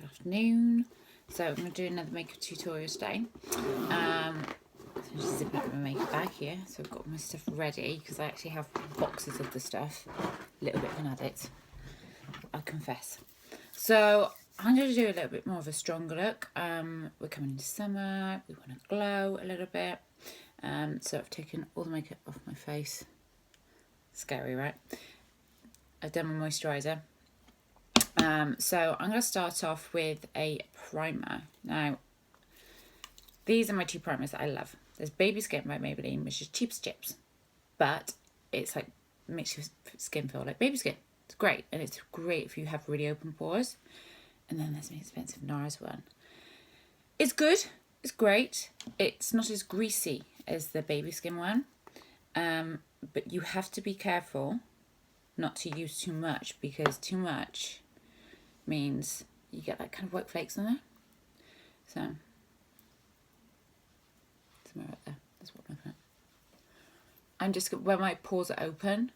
Good afternoon. So I'm going to do another makeup tutorial today. So just zip up my makeup bag here. So I've got my stuff ready because I actually have boxes of the stuff. A little bit of an addict, I confess. So I'm going to do a little bit more of a stronger look. We're coming into summer. We want to glow a little bit. So I've taken all the makeup off my face. Scary, right? I've done my moisturiser. So I'm going to start off with a primer. Now, these are my two primers that I love. There's Baby Skin by Maybelline, which is cheap as chips, but it's like makes your skin feel like baby skin. It's great, and it's great if you have really open pores. And then there's an expensive NARS one. It's good. It's great. It's not as greasy as the Baby Skin one, but you have to be careful not to use too much, because too much means you get like kind of white flakes on there. So somewhere right there, that's what I'm looking at. I'm just, where my pores are open,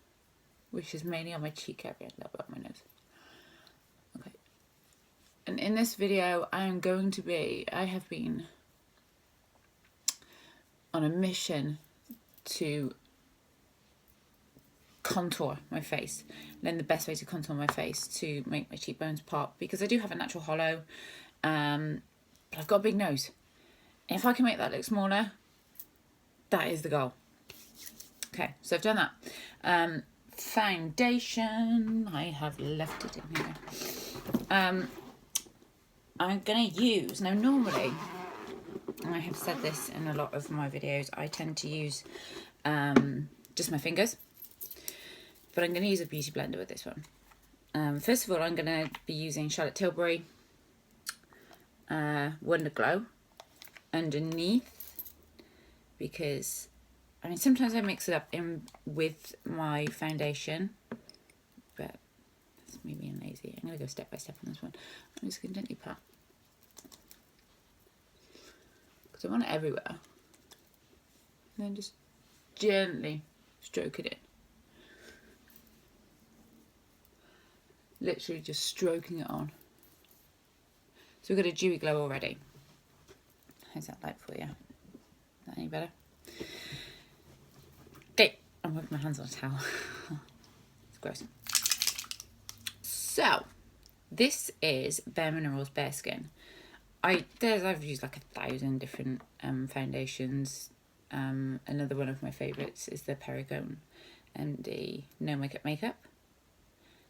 which is mainly on my cheek area, a little bit on my nose. Okay. And in this video, I have been on a mission to contour my face. And then the best way to contour my face to make my cheekbones pop, because I do have a natural hollow, but I've got a big nose. And if I can make that look smaller, that is the goal. Okay, so I've done that. Foundation, I have left it in here. I'm gonna use, now normally, and I have said this in a lot of my videos, I tend to use just my fingers. But I'm going to use a beauty blender with this one. First of all, I'm going to be using Charlotte Tilbury Wonder Glow underneath, because I mean sometimes I mix it up in with my foundation, but that's me being lazy. I'm going to go step by step on this one. I'm just going to gently pat, because I want it everywhere, and then just gently stroke it in. Literally just stroking it on. So we've got a dewy glow already. How's that like for you? Is that any better? Okay, I'm wiping my hands on a towel. It's gross. So, this is Bare Minerals Bare Skin. I've used like 1,000 different foundations. Another one of my favourites is the Perricone MD No Makeup.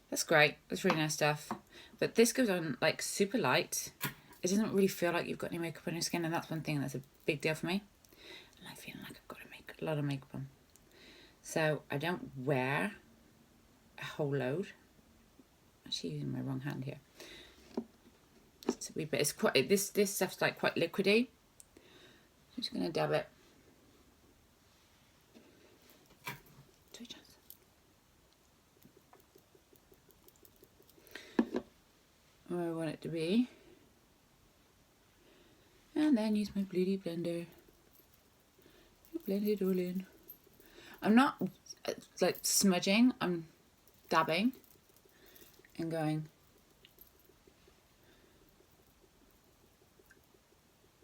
That's great. That's really nice stuff. But this goes on like super light. It doesn't really feel like you've got any makeup on your skin, and that's one thing that's a big deal for me. And I feel like I've got to make a lot of makeup on. So I don't wear a whole load. I'm actually using my wrong hand here. It's a wee bit. It's quite, this stuff's like quite liquidy. I'm just gonna dab it. Where I want it to be, and then use my beauty blender to blend it all in. I'm not like smudging, I'm dabbing and going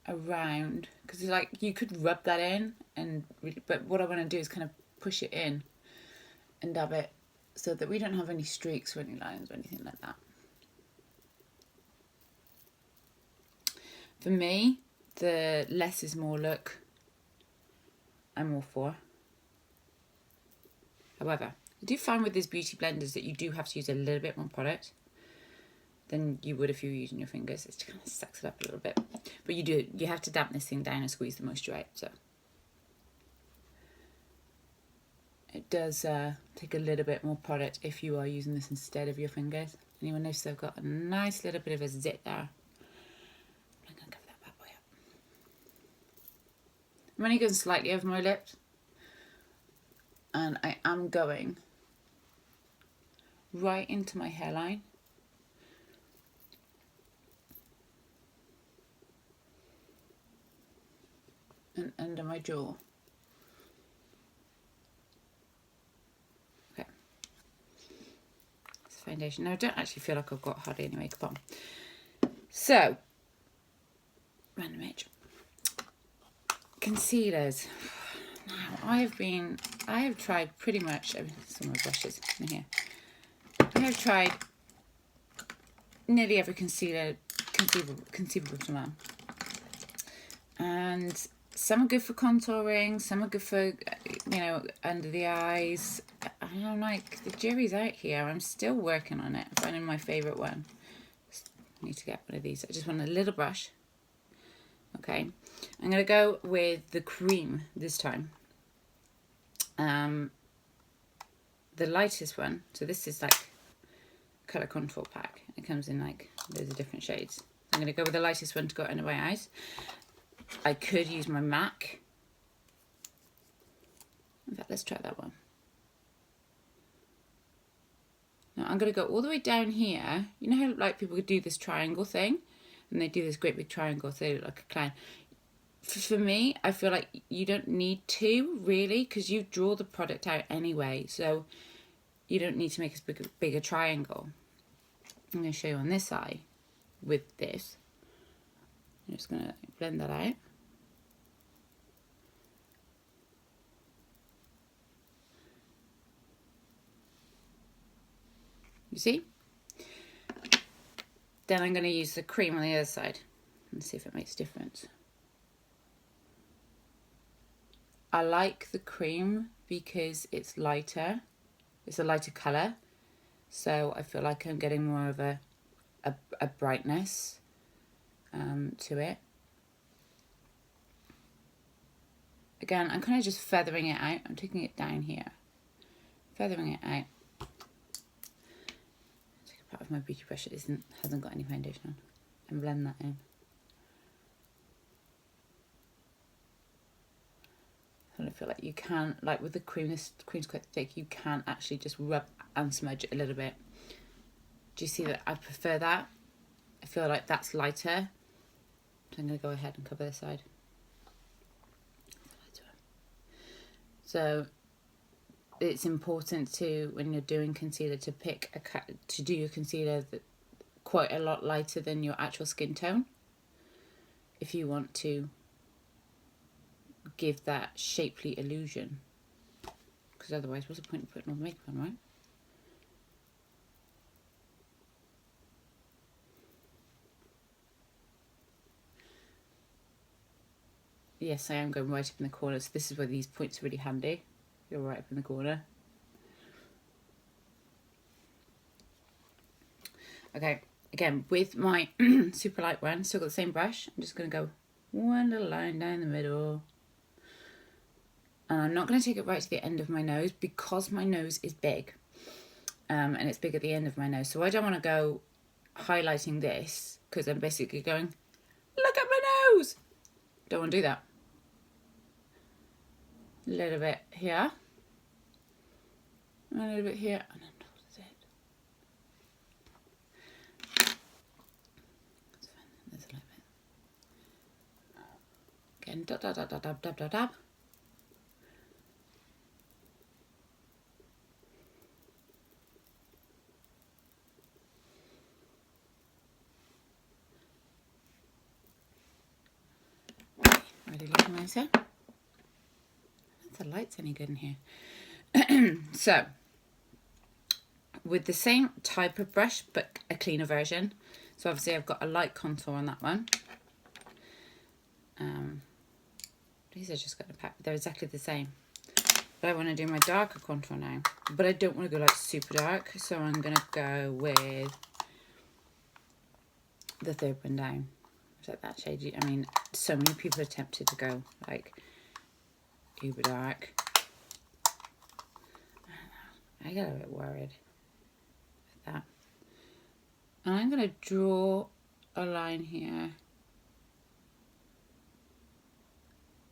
around, because it's like you could rub that in, and but what I want to do is kind of push it in and dab it so that we don't have any streaks or any lines or anything like that. For me, the less is more look I'm all for. However, I do find with these beauty blenders that you do have to use a little bit more product than you would if you were using your fingers. It kind of sucks it up a little bit. But you have to dampen this thing down and squeeze the moisture out. So it does take a little bit more product if you are using this instead of your fingers. And you'll notice I've got a nice little bit of a zit there. I'm only going slightly over my lips, and I am going right into my hairline. And under my jaw. Okay. It's foundation. Now I don't actually feel like I've got hardly any makeup on. So, random image. Concealers. Now, I have tried pretty much, some of my brushes in here. I have tried nearly every concealer conceivable to man. And some are good for contouring, some are good for, you know, under the eyes. I'm like, the jury's out here. I'm still working on it, finding my favourite one. I need to get one of these. I just want a little brush. Okay, I'm going to go with the cream this time. The lightest one, so this is like colour contour pack. It comes in like loads of different shades. I'm going to go with the lightest one to go under my eyes. I could use my MAC. In fact, let's try that one. Now I'm going to go all the way down here. You know how like people could do this triangle thing? And they do this great big triangle, so they look like a clown. For me, I feel like you don't need to, really, because you draw the product out anyway. So you don't need to make a bigger triangle. I'm going to show you on this eye with this. I'm just going to blend that out. You see? Then I'm going to use the cream on the other side and see if it makes a difference. I like the cream because it's lighter. It's a lighter colour. So I feel like I'm getting more of a brightness to it. Again, I'm kind of just feathering it out. I'm taking it down here. Feathering it out. Take a part of my beauty brush that hasn't got any foundation on and blend that in. I feel like you can, like with the cream, this cream's quite thick, you can actually just rub and smudge it a little bit. Do you see that? I prefer that. I feel like that's lighter. So I'm going to go ahead and cover this side. So it's important to, when you're doing concealer, to do your concealer quite a lot lighter than your actual skin tone, if you want to give that shapely illusion, because otherwise what's the point of putting all the makeup on, right? Yes, I am going right up in the corner, so this is where these points are really handy. You're right up in the corner. Okay, again, with my super light one, still got the same brush, I'm just going to go one little line down the middle. And I'm not going to take it right to the end of my nose because my nose is big. And it's big at the end of my nose. So I don't want to go highlighting this because I'm basically going, look at my nose. Don't want to do that. A little bit here. A little bit here. And then that's it. That's fine. There's a little bit. Again, dab, dab, dab, dab, dab, dab, dab, dab. Already looking nicer. The light's any good in here. So, with the same type of brush, but a cleaner version. So obviously I've got a light contour on that one. These are just going to pack. They're exactly the same. But I want to do my darker contour now. But I don't want to go like super dark. So I'm going to go with the third one down. Is that that shade? I mean, so many people are tempted to go like uber dark. I got a bit worried with that. And I'm going to draw a line here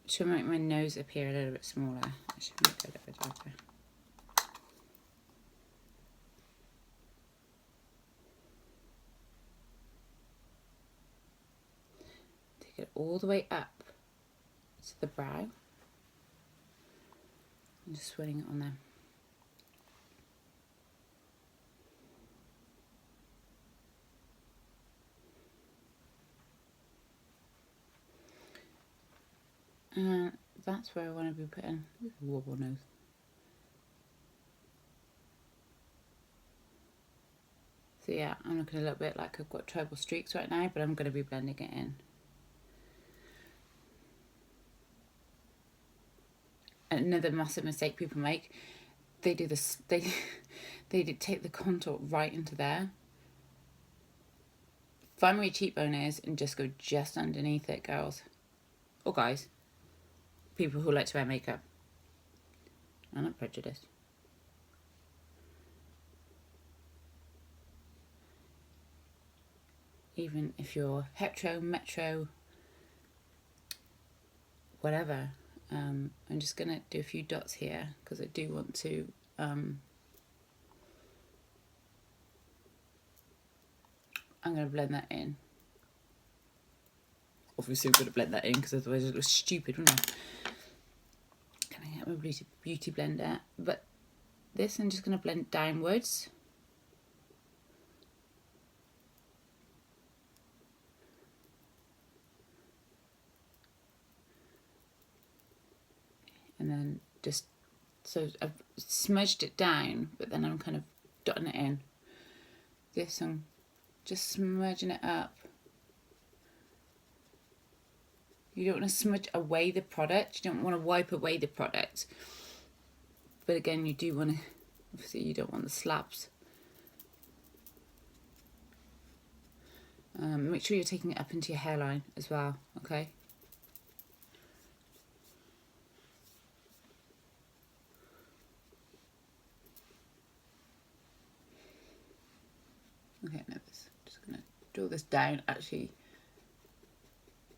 to make my nose appear a little bit smaller. I should make it a little bit darker. Take it all the way up to the brow. I'm just swirling it on there. That's where I want to be putting wobble nose. So yeah, I'm looking a little bit like I've got tribal streaks right now, but I'm going to be blending it in. Another massive mistake people make, they do this, they take the contour right into there. Find where your cheekbone is and just go just underneath it, girls. Or guys. People who like to wear makeup. I'm not prejudiced. Even if you're hetero, metro, whatever. I'm just going to do a few dots here because I do want to I'm going to blend that in. Obviously I'm going to blend that in because otherwise it looks stupid, wouldn't it? Can I get my beauty blender? But this I'm just going to blend downwards. And then just, so I've smudged it down, but then I'm kind of dotting it in. This I'm just smudging it up. You don't want to smudge away the product. You don't want to wipe away the product. But again, you do want to, obviously you don't want the slabs. Make sure you're taking it up into your hairline as well, okay? Okay, now this, I'm just going to draw this down actually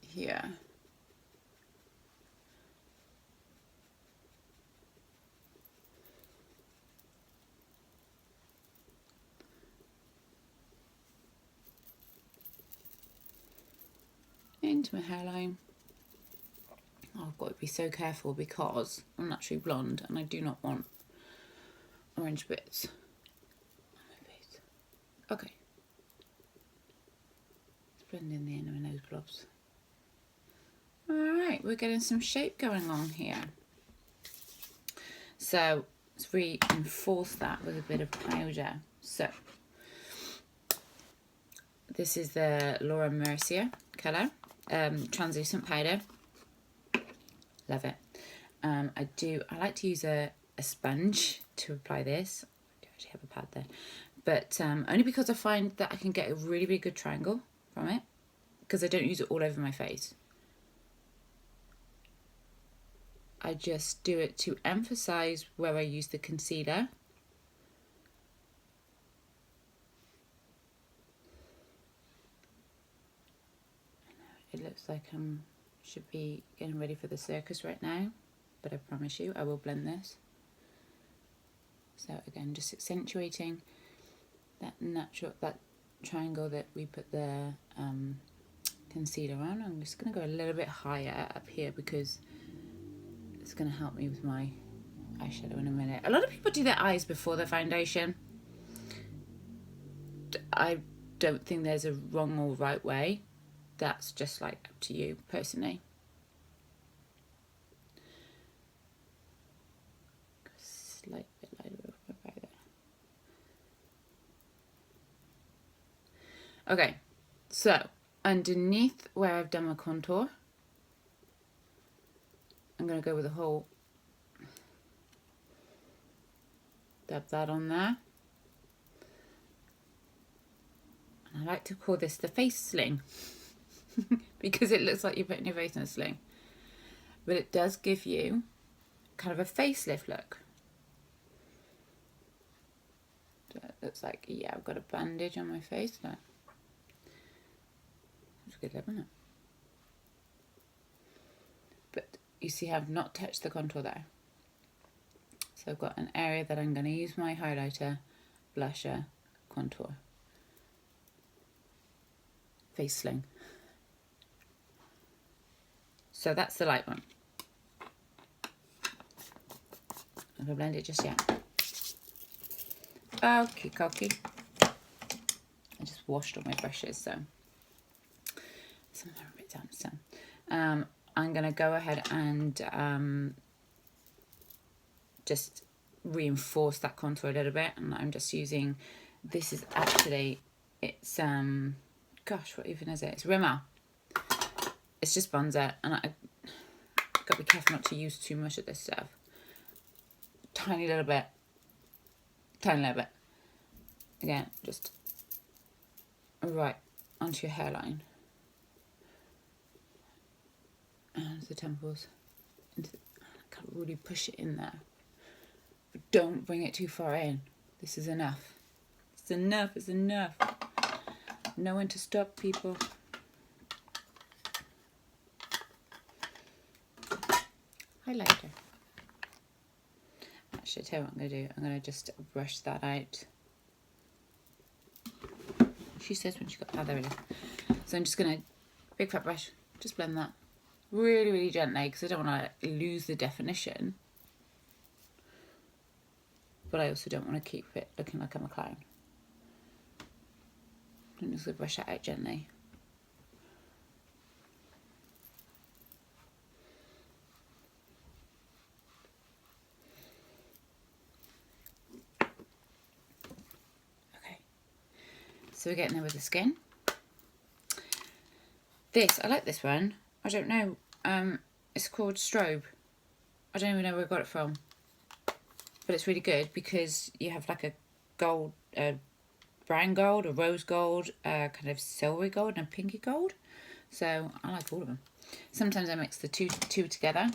here. Into my hairline. Oh, I've got to be so careful because I'm naturally blonde and I do not want orange bits on my face. Okay. Let's blend in the end of my nose blobs. Alright, we're getting some shape going on here. So let's reinforce that with a bit of powder. So this is the Laura Mercier colour, translucent powder. Love it. I like to use a sponge to apply this. I do actually have a pad there, but only because I find that I can get a really, really good triangle from it because I don't use it all over my face. I just do it to emphasize where I use the concealer. It looks like I should be getting ready for the circus right now, but I promise you I will blend this. So again, just accentuating that natural, that triangle that we put the concealer on. I'm just going to go a little bit higher up here because it's going to help me with my eyeshadow in a minute. A lot of people do their eyes before their foundation. I don't think there's a wrong or right way. That's just like up to you personally. Slight bit lighter over my brow there. Okay, so underneath where I've done my contour, I'm going to go with a whole dab that on there. And I like to call this the face sling because it looks like you're putting your face in a sling. But it does give you kind of a facelift look. So it looks like, yeah, I've got a bandage on my face now. That's a good look, isn't it? But you see I've not touched the contour there. So I've got an area that I'm going to use my highlighter, blusher, contour. Face sling. So that's the light one. I'm going to blend it just yet. Okay, cocky. I just washed all my brushes, so some are a bit damp. So I'm going to go ahead and just reinforce that contour a little bit. And I'm just using, this is actually, it's, gosh, what even is it? It's Rimmel. It's just bronzer, and I've got to be careful not to use too much of this stuff. Tiny little bit. Again, just right onto your hairline. And the temples. I can't really push it in there. But don't bring it too far in. This is enough. It's enough, it's enough. Know when to stop, people. Highlighter. Actually, tell you what I'm going to do. I'm going to just brush that out. She says when she got, oh, there it is. So I'm just going to, big fat brush, just blend that. Really, really gently, because I don't want to lose the definition. But I also don't want to keep it looking like I'm a clown. I'm just going to brush that out gently. Okay. So we're getting there with the skin. This, I like this one. I don't know. It's called Strobe. I don't even know where I got it from. But it's really good because you have like a gold, brown gold, a rose gold, kind of silvery gold and a pinky gold. So I like all of them. Sometimes I mix the two together.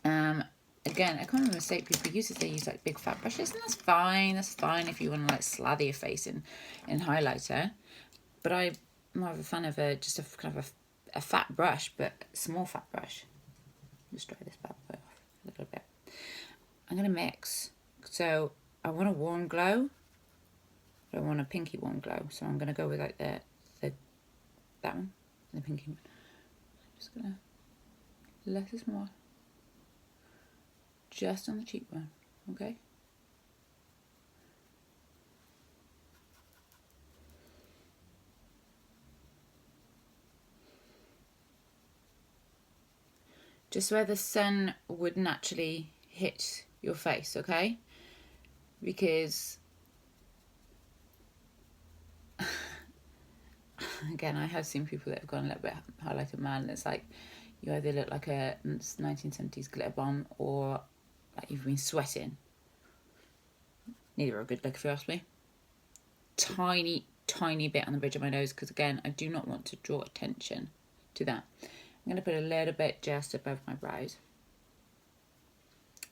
Again, a common mistake people use is they use like big fat brushes, and that's fine. That's fine if you want to like slather your face in highlighter. But I'm more of a fan of just a kind of a fat brush, but a small fat brush. Just dry this bad boy off a little bit. I'm going to mix. So I want a warm glow. I want a pinky warm glow. So I'm going to go with like that one, the pinky one. I'm just going to less is more. Just on the cheekbone, okay? Just where the sun would naturally hit your face, okay? Because again, I have seen people that have gone a little bit highlighter mad, and it's like you either look like a 1970s glitter bomb or like you've been sweating. Neither are a good look if you ask me. Tiny bit on the bridge of my nose, because again, I do not want to draw attention to that. I'm going to put a little bit just above my brows.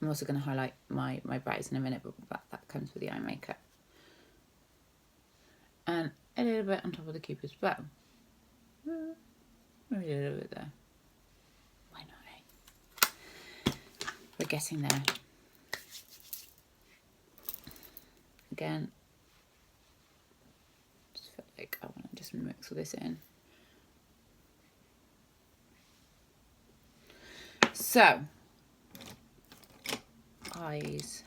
I'm also going to highlight my brows in a minute, but that comes with the eye makeup. And a little bit on top of the Cupid's bow. Maybe a little bit there. Why not, eh? We're getting there. Again, just feel like I want to just mix all this in. So, eyes.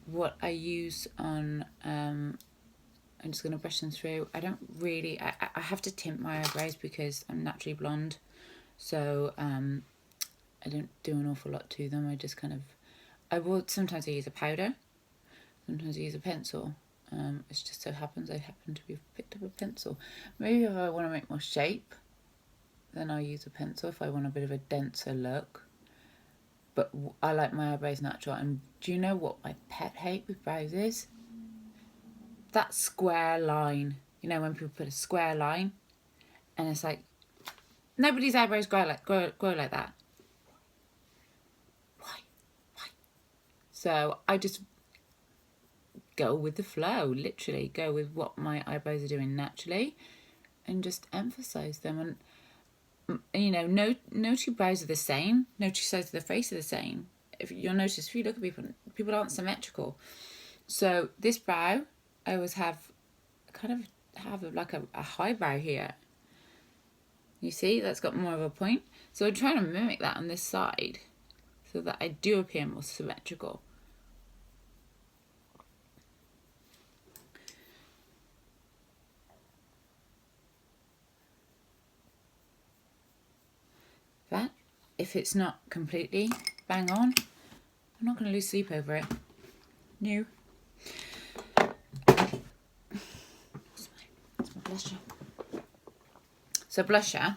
What I use on, I'm just going to brush them through. I don't really, I have to tint my eyebrows because I'm naturally blonde. So, I don't do an awful lot to them. I just kind of, sometimes I use a powder. Sometimes I use a pencil. It just so happens I happen to have picked up a pencil. Maybe if I want to make more shape, then I'll use a pencil if I want a bit of a denser look. But I like my eyebrows natural. And do you know what my pet hate with brows is? That square line. You know, when people put a square line, and it's like, nobody's eyebrows grow like that. Why? So I just go with the flow, literally go with what my eyebrows are doing naturally, and just emphasize them. And you know, no two brows are the same. No two sides of the face are the same. If you'll notice, if you look at people aren't symmetrical. So this brow, I always have like a high brow here. You see, that's got more of a point. So I'm trying to mimic that on this side so that I do appear more symmetrical. if it's not completely bang on, I'm not going to lose sleep over it. No. What's my blusher? So blusher.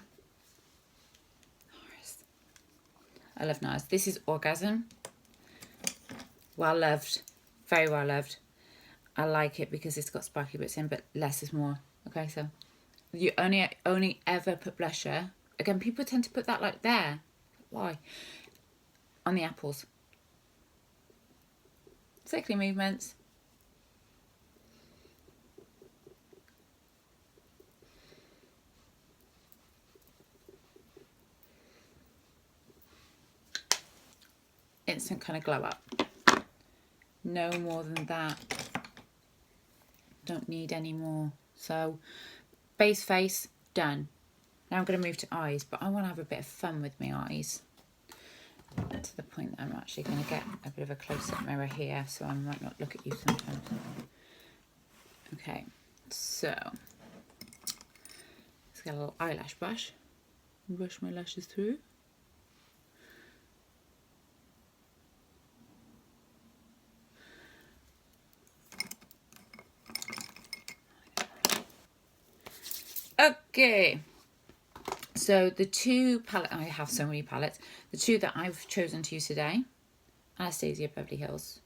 I love NARS. This is Orgasm. Well loved. Very well loved. I like it because it's got sparkly bits in, but less is more. Okay, so you only ever put blusher. Again, people tend to put that like there. Why? On the apples. Circling movements. Instant kind of glow up. No more than that. Don't need any more. So base face, done. Now I'm going to move to eyes, but I want to have a bit of fun with my eyes. To the point that I'm actually going to get a bit of a close-up mirror here, so I might not look at you sometimes. Okay, so let's get a little eyelash brush. Brush my lashes through. Okay, so the two palettes, I have so many palettes, the two that I've chosen to use today, Anastasia Beverly Hills.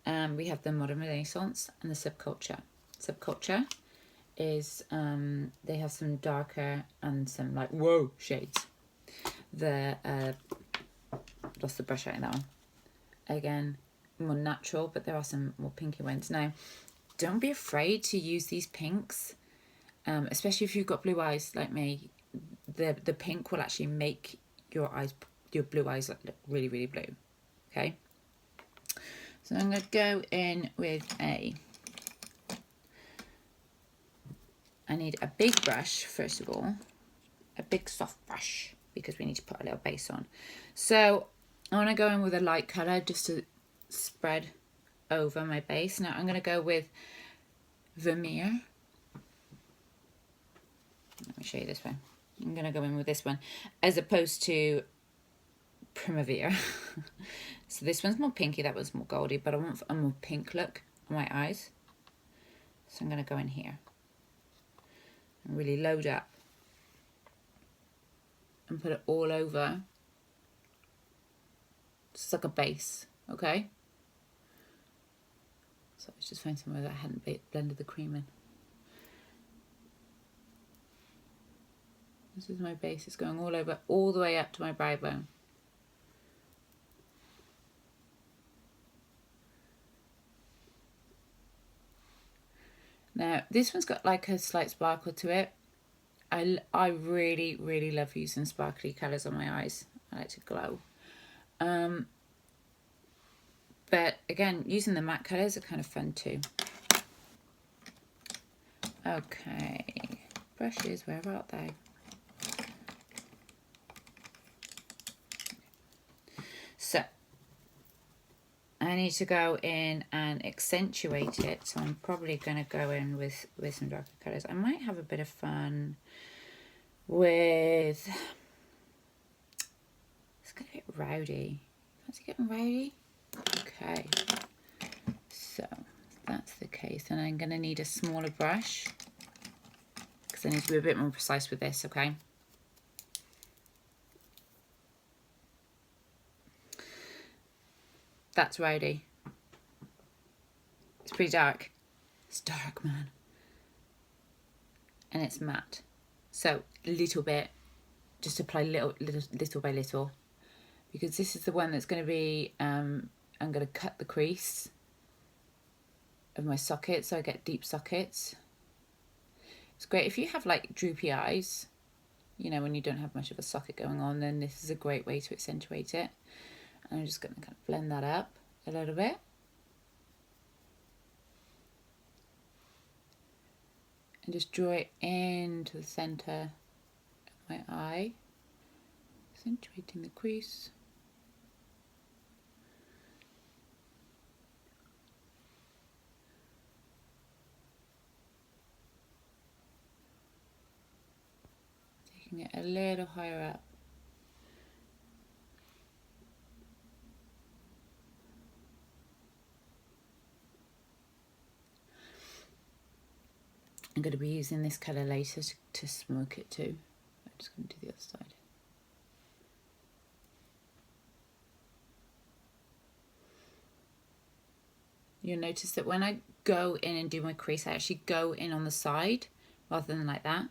We have the Modern Renaissance and the Subculture. Subculture is, they have some darker and some like, whoa, shades. The, lost the brush out in that one. Again, more natural, but there are some more pinky ones. Now, don't be afraid to use these pinks. Especially if you've got blue eyes like me, the pink will actually make your blue eyes look really, really blue. Okay. So I'm going to go in with I need a big brush, first of all. A big soft brush, because we need to put a little base on. So I want to go in with a light colour just to spread over my base. Now I'm going to go with Vermeer. Let me show you this one. I'm going to go in with this one as opposed to Primavera. So this one's more pinky, that one's more goldy, but I want a more pink look on my eyes. So I'm going to go in here and really load up and put it all over. Just like a base, okay? So let's just find somewhere that I hadn't blended the cream in. This is my base. It's going all over, all the way up to my brow bone. Now, this one's got like a slight sparkle to it. I really, really love using sparkly colours on my eyes. I like to glow. But again, using the matte colours are kind of fun too. Okay, brushes, where are they? So I need to go in and accentuate it, so I'm probably going to go in with some darker colours. I might have a bit of fun with, it's going to get rowdy. Fancy getting rowdy? Okay, so if that's the case, then I'm going to need a smaller brush because I need to be a bit more precise with this, okay? That's rowdy. It's pretty dark. It's dark, man. And it's matte. So a little bit, just apply little by little, because this is the one that's going to be, I'm going to cut the crease of my socket so I get deep sockets. It's great if you have like droopy eyes, you know, when you don't have much of a socket going on, then this is a great way to accentuate it. And I'm just going to kind of blend that up a little bit. And just draw it into the centre of my eye, accentuating the crease. Taking it a little higher up. I'm going to be using this colour later to smoke it too. I'm just going to do the other side. You'll notice that when I go in and do my crease, I actually go in on the side rather than like that.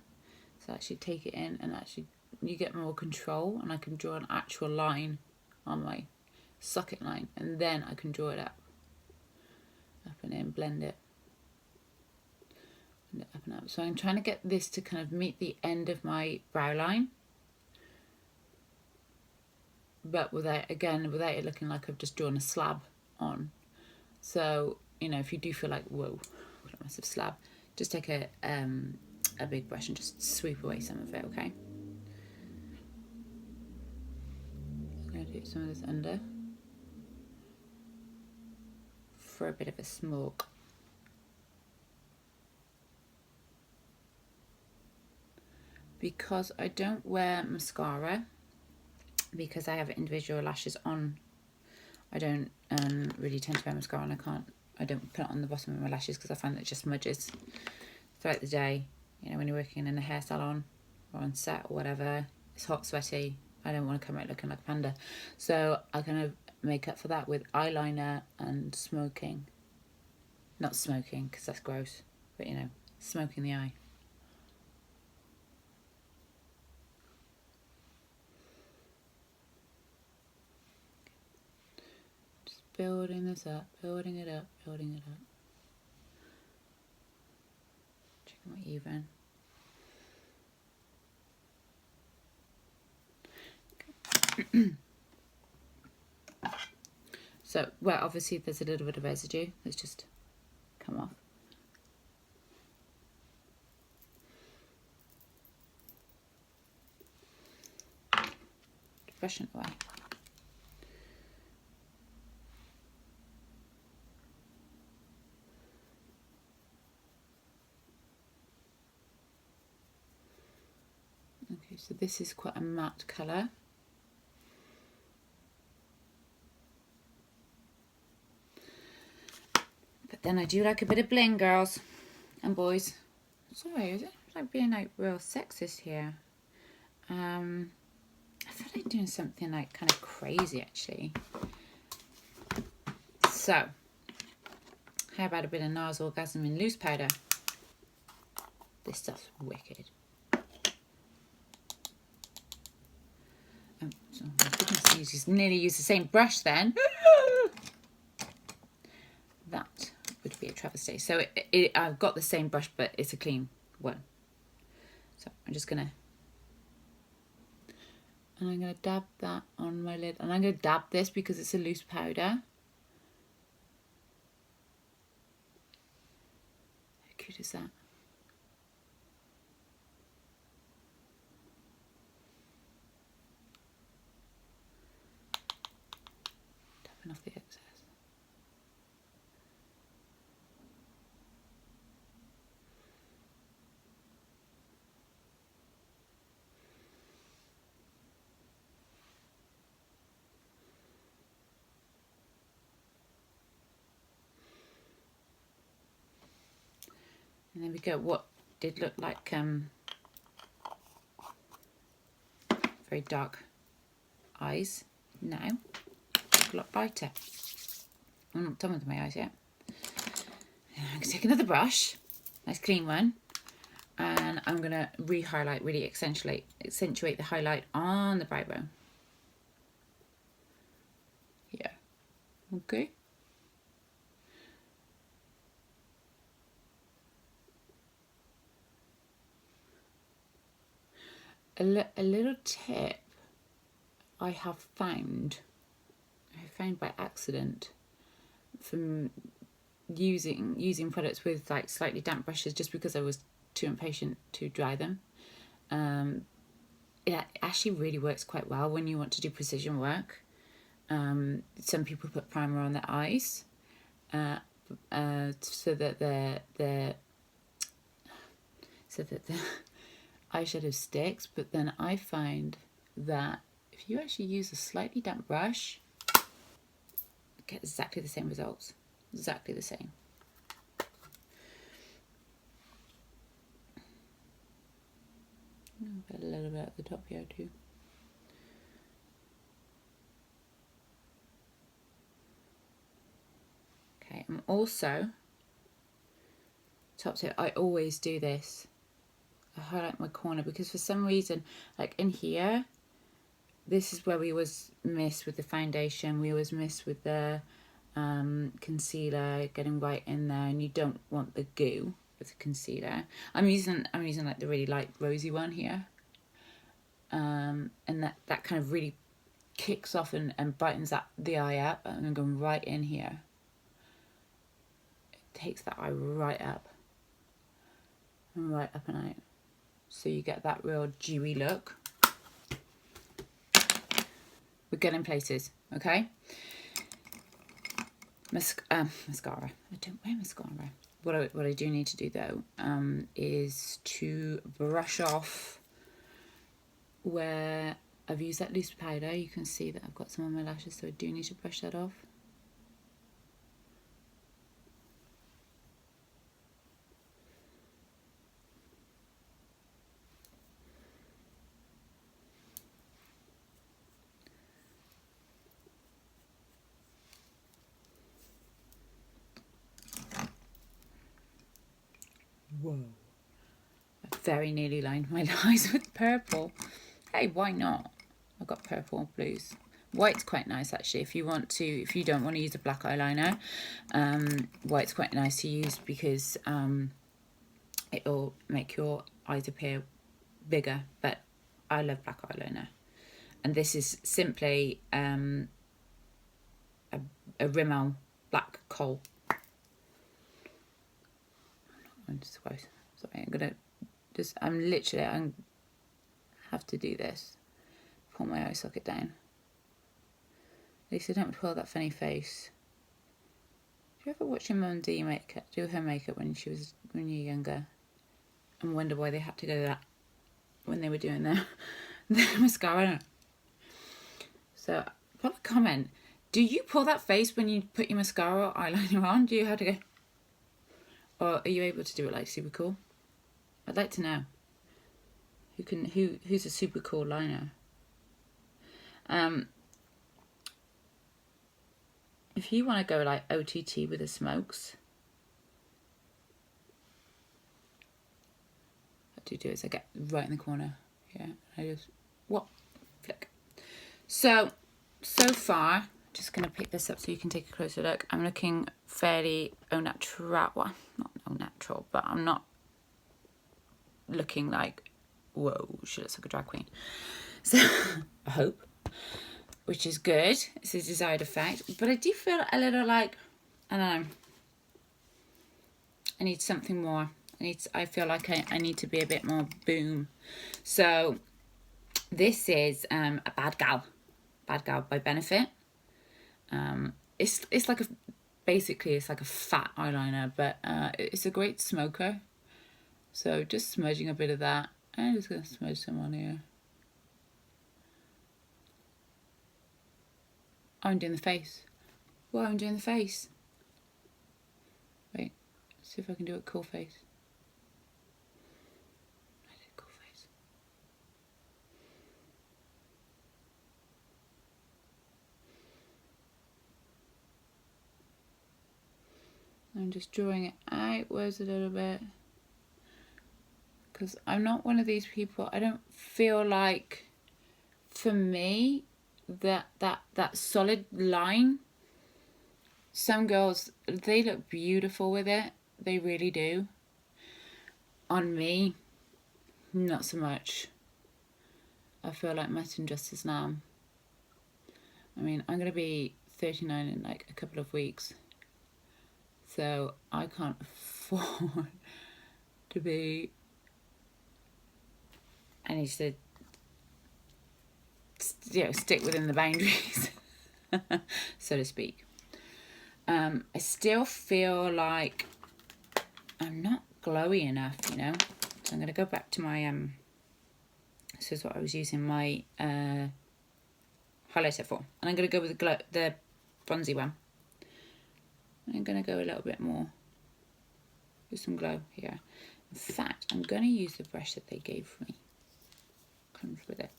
So I actually take it in and actually you get more control, and I can draw an actual line on my socket line, and then I can draw it up and in, blend it up and up. So I'm trying to get this to kind of meet the end of my brow line, but without it looking like I've just drawn a slab on. So, you know, if you do feel like, whoa, what a massive slab, just take a big brush and just sweep away some of it, okay? I'm going to do some of this under for a bit of a smoke. Because I don't wear mascara, because I have individual lashes on, I don't really tend to wear mascara, and I don't put it on the bottom of my lashes because I find that it just smudges throughout the day. You know, when you're working in a hair salon or on set or whatever, it's hot, sweaty, I don't want to come out looking like a panda. So I kind of make up for that with eyeliner and smoking. Not smoking, because that's gross, but you know, smoking the eye. Building this up, building it up, building it up. Checking my even. Okay. So, well, obviously there's a little bit of residue that's just come off. Brush it away. Okay, so this is quite a matte colour. But then I do like a bit of bling, girls and boys. Sorry, is it like being like real sexist here? I feel like doing something like kind of crazy actually. So, how about a bit of NARS Orgasm in loose powder? This stuff's wicked. Oh my goodness, you just nearly used the same brush then. That would be a travesty. So I've got the same brush, but it's a clean one. So I'm just gonna, and I'm gonna dab that on my lid, and I'm gonna dab this because it's a loose powder. How cute is that? Tapping off the excess. And there we go. What did look like very dark eyes now look a lot brighter. I'm not done with my eyes yet. I'm going to take another brush, nice clean one, and I'm going to re-highlight, really accentuate the highlight on the brow bone. Here. Okay. A little tip I have found by accident from using products with like slightly damp brushes, just because I was too impatient to dry them. It actually really works quite well when you want to do precision work. Some people put primer on their eyes so that the eyeshadow sticks, but then I find that if you actually use a slightly damp brush, you get exactly the same results. Exactly the same. Get a little bit at the top here too. Okay, I'm also, top tip, I always do this. I highlight my corner because for some reason, like in here, this is where we always miss with the foundation. We always miss with the concealer getting right in there, and you don't want the goo with the concealer. I'm using like the really light rosy one here, and that kind of really kicks off and brightens the eye up. And I'm going right in here. It takes that eye right up and right up and out, so you get that real dewy look. We're getting places, okay? Mascara. I don't wear mascara. What I do need to do though is to brush off where I've used that loose powder. You can see that I've got some on my lashes, so I do need to brush that off. Whoa. I very nearly lined my eyes with purple. Hey, why not? I've got purple and blues. White's quite nice actually if you don't want to use a black eyeliner. White's quite nice to use because it'll make your eyes appear bigger, but I love black eyeliner. And this is simply a Rimmel Black Kohl. Sorry, I have to do this. Pull my eye socket down. Lisa, don't pull that funny face. Do you ever watch your mum do her makeup when you were younger, and wonder why they had to go that when they were doing their mascara? So put a comment. Do you pull that face when you put your mascara or eyeliner on? Do you have to go? Or are you able to do it like super cool? I'd like to know. Who's a super cool liner? If you want to go like OTT with the smokes, what I do is I get right in the corner. Yeah, I just flick. So far, just gonna pick this up so you can take a closer look. I'm looking fairly au natural. Well, not au natural, but I'm not looking like, whoa, she looks like a drag queen. So I hope, which is good. It's a desired effect, but I do feel a little like, I don't know, I need something more. I feel like I need to be a bit more boom. So this is a Bad Gal by Benefit. It's like basically it's like a fat eyeliner, but it's a great smoker. So just smudging a bit of that. I'm just gonna smudge some on here. Oh, I'm doing the face. Well, I'm doing the face. Wait, see if I can do a cool face. I did a cool face. I'm just drawing it outwards a little bit, because I'm not one of these people. I don't feel like, for me, that solid line. Some girls, they look beautiful with it. They really do. On me, not so much. I feel like Mutton Justice now. I mean, I'm going to be 39 in like a couple of weeks. So I can't afford to be... I need to, stick within the boundaries, so to speak. I still feel like I'm not glowy enough, So I'm going to go back to my... this is what I was using my highlighter for. And I'm going to go with the bronzy one. I'm going to go a little bit more with some glow here. In fact, I'm going to use the brush that they gave me. comes with it.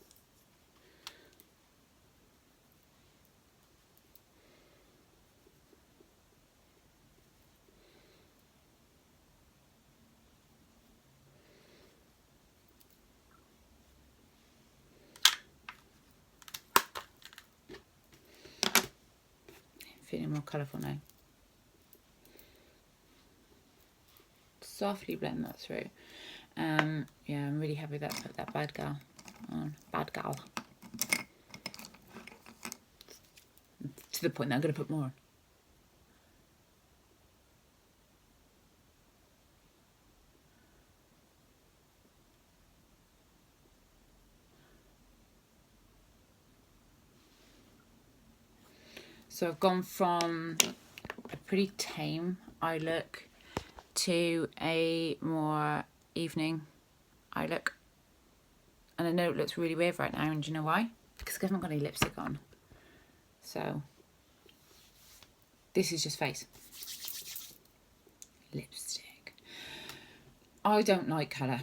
Feeling more colourful now. Softly blend that through. Yeah, I'm really happy that I put that bad gal on. Bad gal. To the point that I'm going to put more on. So I've gone from a pretty tame eye look to a more evening eye look. And I know it looks really weird right now, and do you know why? Because I haven't got any lipstick on. So this is just face. Lipstick. I don't like colour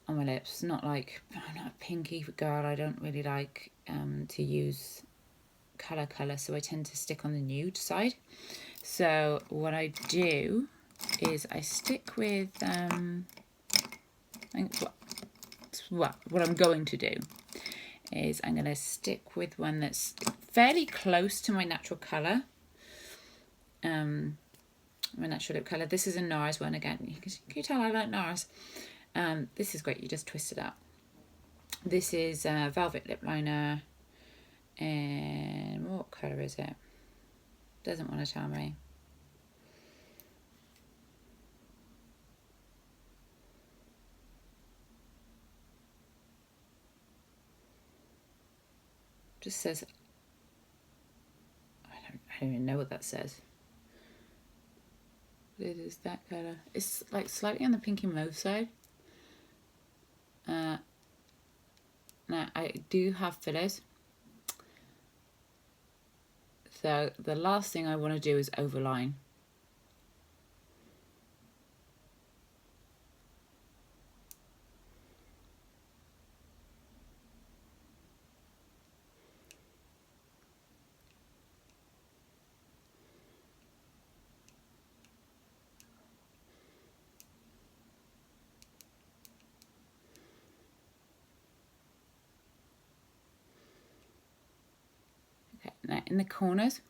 on my lips. Not like, I'm not a pinky girl. I don't really like to use colour, so I tend to stick on the nude side. So what I do is I stick with what I'm going to do is I'm going to stick with one that's fairly close to my natural colour, my natural lip colour. This is a NARS one again. Can you tell I like NARS? This is great. You just twist it up. This is Velvet Lip Liner. And what colour is it? Doesn't want to tell me. Just says, I don't even know what that says. It is that colour. It's like slightly on the pinky mauve side. Now I do have fillers. So the last thing I want to do is overline. Okay, now in the corners,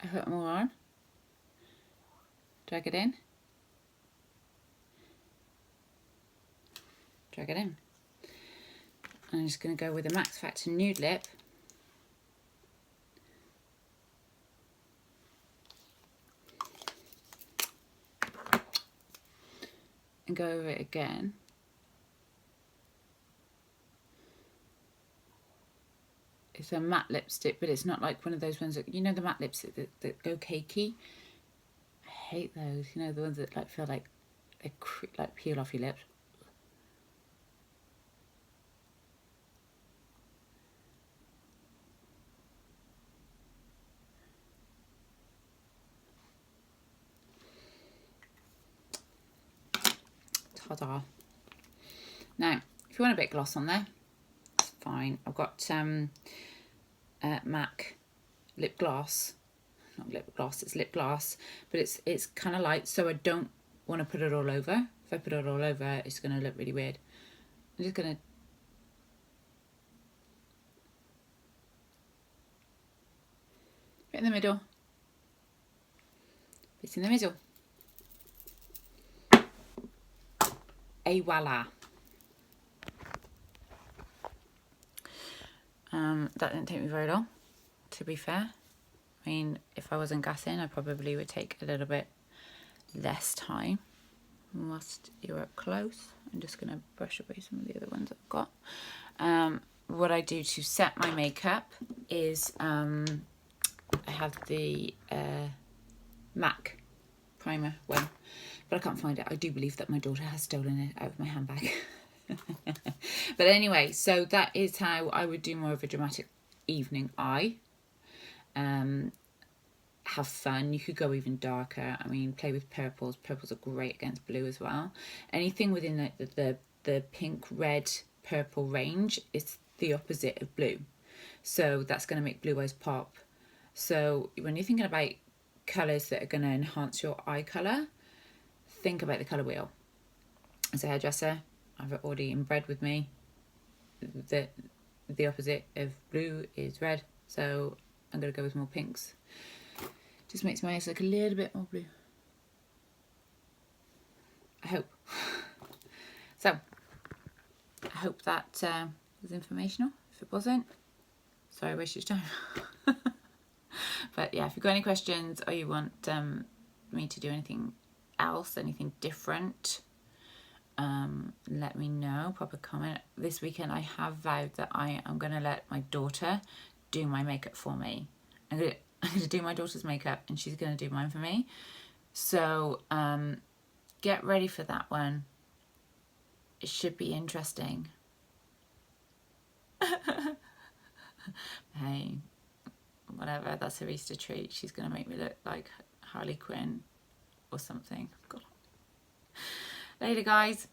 I put more on, drag it in, drag it in. I'm just going to go with the Max Factor Nude Lip. And go over it again. It's a matte lipstick, but it's not like one of those ones that, you know, the matte lipstick that go cakey. I hate those. You know, the ones that like feel like they like peel off your lips. Ta-da. Now, if you want a bit of gloss on there, it's fine. I've got MAC lip gloss. Not lip gloss, it's lip gloss, but it's kind of light, so I don't want to put it all over. If I put it all over, it's going to look really weird. I'm just going to right in the middle. It's in the middle. Et voila. That didn't take me very long, to be fair. I mean, if I wasn't gassing, I probably would take a little bit less time. Whilst you're up close, I'm just going to brush away some of the other ones I've got. What I do to set my makeup is I have the MAC primer one, but I can't find it. I do believe that my daughter has stolen it out of my handbag. But anyway, so that is how I would do more of a dramatic evening eye. Have fun. You could go even darker. I mean, play with purples. Purples are great against blue as well. Anything within the the pink, red, purple range is the opposite of blue. So that's going to make blue eyes pop. So when you're thinking about colours that are going to enhance your eye colour, think about the colour wheel. As a hairdresser, I've already inbred with me that the opposite of blue is red. So I'm going to go with more pinks. Just makes my eyes look a little bit more blue. I hope. So, I hope that was informational. If it wasn't, sorry I wasted your time. But yeah, if you've got any questions or you want me to do anything else, anything different, let me know. Pop a comment. This weekend I have vowed that I am going to let my daughter do my makeup for me. I'm going to do my daughter's makeup and she's going to do mine for me. So get ready for that one. It should be interesting. Hey, whatever, that's her Easter treat. She's going to make me look like Harley Quinn or something. God. Later, guys.